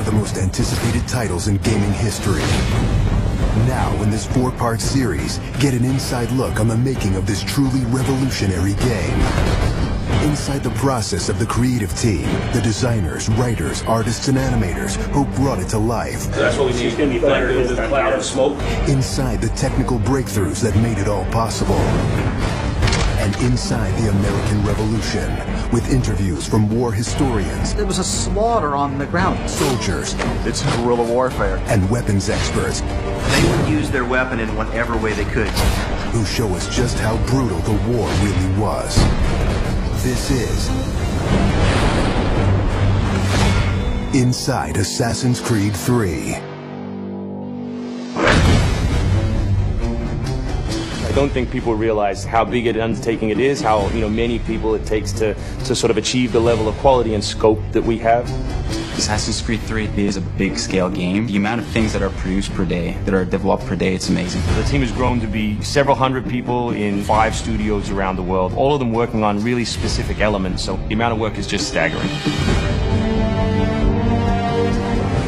the most anticipated titles in gaming history. Now, in this 4-part series, get an inside look on the making of this truly revolutionary game. Inside the process of the creative team, the designers, writers, artists, and animators who brought it to life. That's what we see. It's going to be thunder in this cloud of smoke. Inside the technical breakthroughs that made it all possible. And inside the American Revolution, with interviews from war historians. There was a slaughter on the ground. Soldiers. It's guerrilla warfare. And weapons experts. They would use their weapon in whatever way they could. Who show us just how brutal the war really was. This is Inside Assassin's Creed 3. I don't think people realize how big an undertaking it is, how many people it takes to sort of achieve the level of quality and scope that we have. Assassin's Creed 3 is a big-scale game. The amount of things that are produced per day, that are developed per day, it's amazing. The team has grown to be several hundred people in 5 studios around the world, all of them working on really specific elements, so the amount of work is just staggering.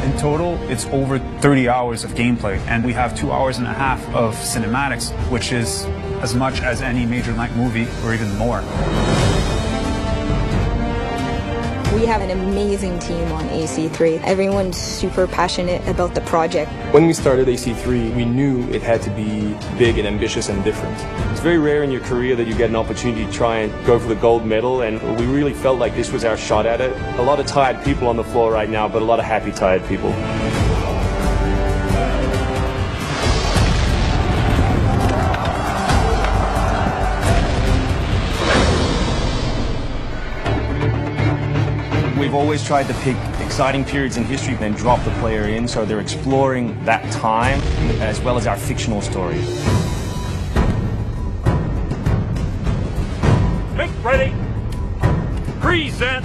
In total, it's over 30 hours of gameplay, and we have 2.5 hours of cinematics, which is as much as any major night movie, or even more. We have an amazing team on AC3. Everyone's super passionate about the project. When we started AC3, we knew it had to be big and ambitious and different. It's very rare in your career that you get an opportunity to try and go for the gold medal, and we really felt like this was our shot at it. A lot of tired people on the floor right now, but a lot of happy, tired people. We've always tried to pick exciting periods in history and then drop the player in, so they're exploring that time as well as our fictional story. Make ready. Present.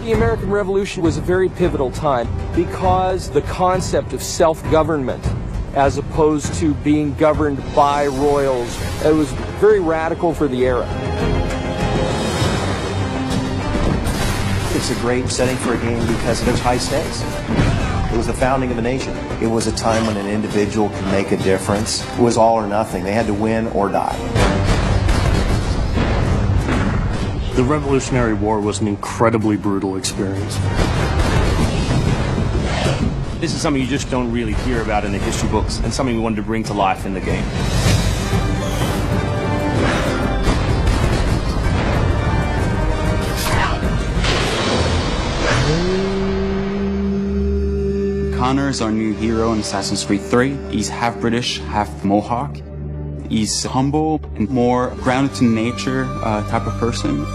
The American Revolution was a very pivotal time because the concept of self-government as opposed to being governed by royals, it was very radical for the era. It's a great setting for a game because there's high stakes. It was the founding of a nation. It was a time when an individual could make a difference. It was all or nothing. They had to win or die. The Revolutionary War was an incredibly brutal experience. This is something you just don't really hear about in the history books, and something we wanted to bring to life in the game. Connor is our new hero in Assassin's Creed 3. He's half British, half Mohawk. He's humble and more grounded to nature type of person.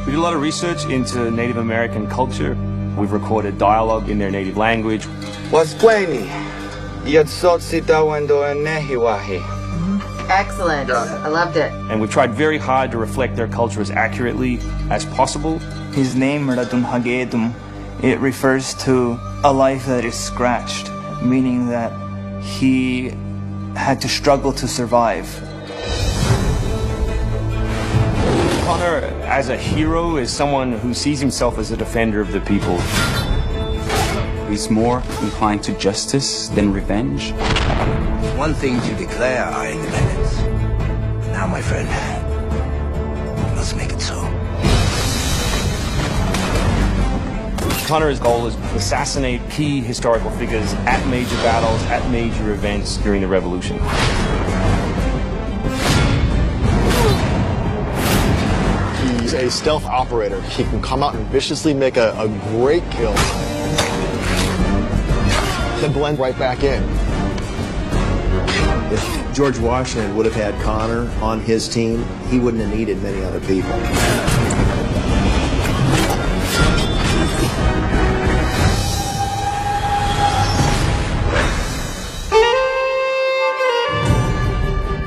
We did a lot of research into Native American culture. We've recorded dialogue in their native language. Excellent. I loved it. And we've tried very hard to reflect their culture as accurately as possible. His name, Radum Hagedum, it refers to a life that is scratched, meaning that he had to struggle to survive. Connor, as a hero, is someone who sees himself as a defender of the people. He's more inclined to justice than revenge. One thing to declare our independence. Now, my friend, we must make it so. Connor's goal is to assassinate key historical figures at major battles, at major events during the Revolution. He's a stealth operator. He can come out and viciously make a great kill, then blend right back in. If George Washington would have had Connor on his team, he wouldn't have needed many other people.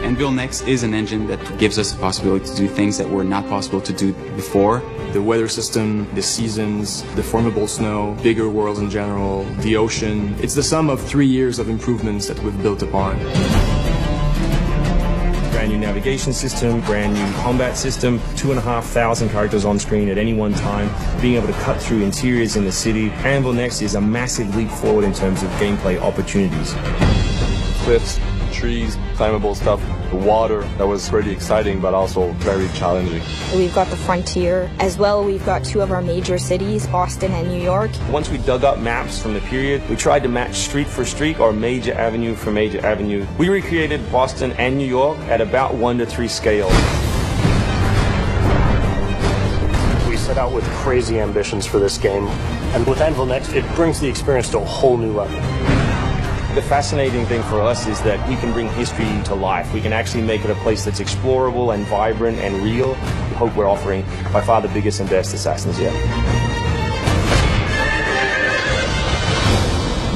Anvil Next is an engine that gives us the possibility to do things that were not possible to do before. The weather system, the seasons, the formidable snow, bigger worlds in general, the ocean. It's the sum of 3 years of improvements that we've built upon. And you navigation system, brand new combat system, 2,500 characters on screen at any one time, being able to cut through interiors in the city. Anvil Next is a massive leap forward in terms of gameplay opportunities. Cliffs, trees, climbable stuff, the water, that was pretty exciting but also very challenging. We've got the frontier. As well, we've got two of our major cities, Boston and New York. Once we dug up maps from the period, we tried to match street for street or major avenue for major avenue. We recreated Boston and New York at about 1:3 scale. We set out with crazy ambitions for this game, and with Anvil Next, it brings the experience to a whole new level. The fascinating thing for us is that we can bring history to life. We can actually make it a place that's explorable and vibrant and real. We hope we're offering by far the biggest and best Assassins yet.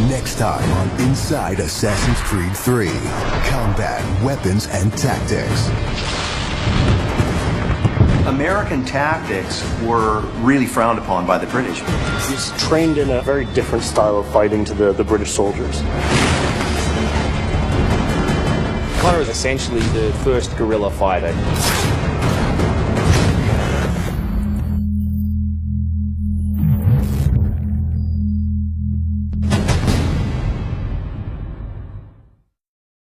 Next time on Inside Assassin's Creed 3, Combat, Weapons, and Tactics. American tactics were really frowned upon by the British. He's trained in a very different style of fighting to the British soldiers. Connor is essentially the first guerrilla fighter.